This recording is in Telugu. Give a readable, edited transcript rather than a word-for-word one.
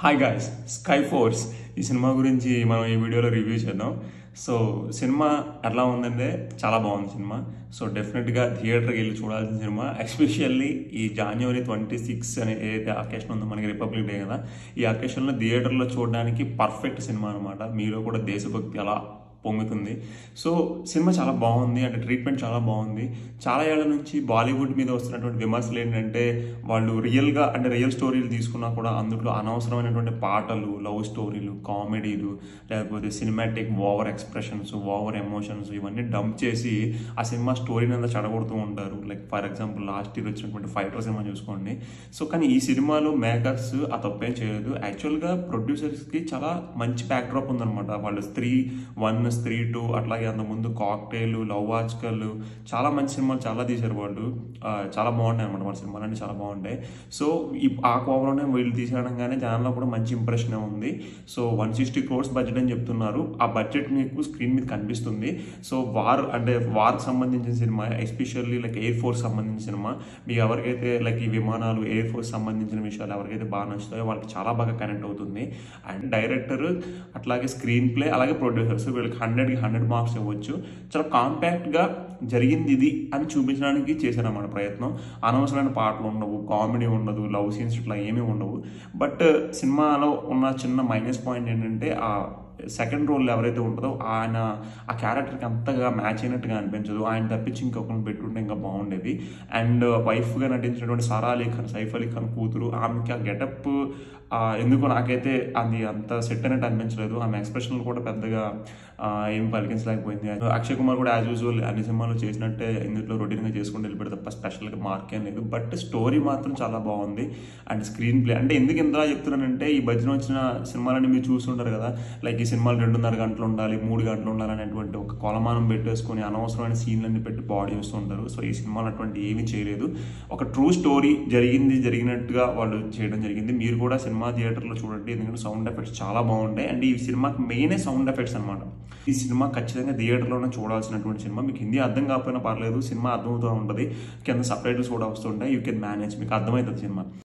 హాయ్ గాయ్స్, స్కై ఫోర్స్ ఈ సినిమా గురించి మనం ఈ వీడియోలో రివ్యూ చేద్దాం. సో సినిమా ఎలా ఉందంటే చాలా బాగుంది సినిమా. సో డెఫినెట్గా థియేటర్కి వెళ్ళి చూడాల్సిన సినిమా. ఎస్పెషల్లీ ఈ January 26 అనే ఏదైతే అకేషన్ ఉందో, మనకి రిపబ్లిక్ డే కదా, ఈ అకేషన్లో థియేటర్లో చూడడానికి పర్ఫెక్ట్ సినిమా అనమాట. మీలో కూడా దేశభక్తి అలా పొంగుతుంది. సో సినిమా చాలా బాగుంది, అంటే ట్రీట్మెంట్ చాలా బాగుంది. చాలా ఏళ్ల నుంచి బాలీవుడ్ మీద వస్తున్నటువంటి విమర్శలు ఏంటంటే, వాళ్ళు రియల్గా అంటే రియల్ స్టోరీలు తీసుకున్నా కూడా అందులో అనవసరమైనటువంటి పాటలు, లవ్ స్టోరీలు, కామెడీలు, లేకపోతే cinematic over expressions, over emotions ఇవన్నీ డంప్ చేసి ఆ సినిమా స్టోరీని అంతా చెడగొడుతూ ఉంటారు. Like for example last year వచ్చినటువంటి ఫైటర్ సినిమా చూసుకోండి. సో కానీ ఈ సినిమాలో మేకర్స్ ఆ తప్పేం చేయలేదు. యాక్చువల్గా ప్రొడ్యూసర్స్కి చాలా మంచి బ్యాక్డ్రాప్ ఉందన్నమాట. వాళ్ళు స్త్రీ 1, స్త్రీ 2, అట్లాగే అంతకుముందు కాక్టైల్, లవ్ ఆజ్కల్, చాలా మంచి సినిమాలు చాలా తీశారు వాళ్ళు. చాలా బాగున్నాయి అనమాట వాళ్ళ సినిమాలు అన్నీ చాలా బాగుంటాయి. సో ఆ కోవలోనే వీళ్ళు తీసేయడంగానే జనాల్లో కూడా మంచి ఇంప్రెషన్ ఉంది. సో 160 crores బడ్జెట్ అని చెప్తున్నారు. ఆ బడ్జెట్ మీకు స్క్రీన్ మీద కనిపిస్తుంది. సో వార్కి సంబంధించిన cinema, especially like air force సంబంధించిన సినిమా. మీకు ఎవరికైతే లైక్ ఈ విమానాలు, ఎయిర్ ఫోర్స్ సంబంధించిన విషయాలు ఎవరికైతే బాగా నచ్చుతాయో వాళ్ళకి చాలా బాగా కనెక్ట్ అవుతుంది. అండ్ డైరెక్టర్, అట్లాగే స్క్రీన్ ప్లే, అలాగే ప్రొడ్యూసర్స్ వీళ్ళకి 100కి 100 మార్క్స్ ఇవ్వచ్చు. చాలా కాంపాక్ట్గా జరిగింది ఇది అని చూపించడానికి చేశారన్నమాట ప్రయత్నం. అనవసరమైన పాటలు ఉండవు, కామెడీ ఉండదు, లవ్ సీన్స్ ఇట్లా ఏమీ ఉండవు. బట్ సినిమాలో ఉన్న చిన్న మైనస్ పాయింట్ ఏంటంటే, ఆ సెకండ్ రోల్ ఎవరైతే ఉంటుందో ఆయన ఆ క్యారెక్టర్కి అంతగా మ్యాచ్ అయినట్టుగా అనిపించదు. ఆయన తప్పించి ఇంకొకరిని పెట్టుంటే ఇంకా బాగుండేది. అండ్ వైఫ్గా నటించినటువంటి సారా అలీ ఖాన్, సైఫ్ అలీ ఖాన్ కూతురు, ఆమెకి ఆ గెటప్ ఎందుకో నాకైతే అది అంత సెట్ అయినట్టు అనిపించలేదు. ఆమె ఎక్స్ప్రెషన్లు కూడా పెద్దగా ఏం పలికించలేకపోయింది. అక్షయ్ కుమార్ కూడా యాజ్ యూజువల్ అన్ని సినిమాలు చేసినట్టే ఇందులో రొటీన్గా చేసుకుంటూ వెళ్ళిపోతే తప్ప స్పెషల్గా మార్క్ ఏం లేదు. బట్ స్టోరీ మాత్రం చాలా బాగుంది. అండ్ స్క్రీన్ ప్లే అంటే ఎందుకు ఇంతలా చెప్తున్నానంటే, ఈ మధ్యన వచ్చిన సినిమాలన్నీ మీరు చూస్తుంటారు కదా, లైక్ ఈ సినిమాలు 2.5 గంటలు ఉండాలి, 3 గంటలు ఉండాలి అనేటువంటి ఒక కొలమానం పెట్టేసుకొని అనవసరమైన సీన్లన్నీ పెట్టి బాడీ చేస్తూ ఉంటారు. సో ఈ సినిమాలు అటువంటి ఏమీ చేయలేదు. ఒక ట్రూ స్టోరీ జరిగినట్టుగా వాళ్ళు చేయడం జరిగింది. మీరు కూడా సినిమా థియేటర్లో చూడండి, ఎందుకంటే సౌండ్ ఎఫెక్ట్స్ చాలా బాగుంటాయి. అండ్ ఈ సినిమాకి మెయినే సౌండ్ ఎఫెక్ట్స్ అనమాట. ఈ సినిమా ఖచ్చితంగా థియేటర్లోనే చూడాల్సినటువంటి సినిమా. మీకు హిందీ అర్థం కాకపోయినా పర్లేదు, సినిమా అర్థమవుతూ ఉంటుంది. కింద సబ్ టైటిల్స్ కూడా వస్తుంటాయి. యూ కెన్ మేనేజ్, మీకు అర్థమవుతుంది సినిమా.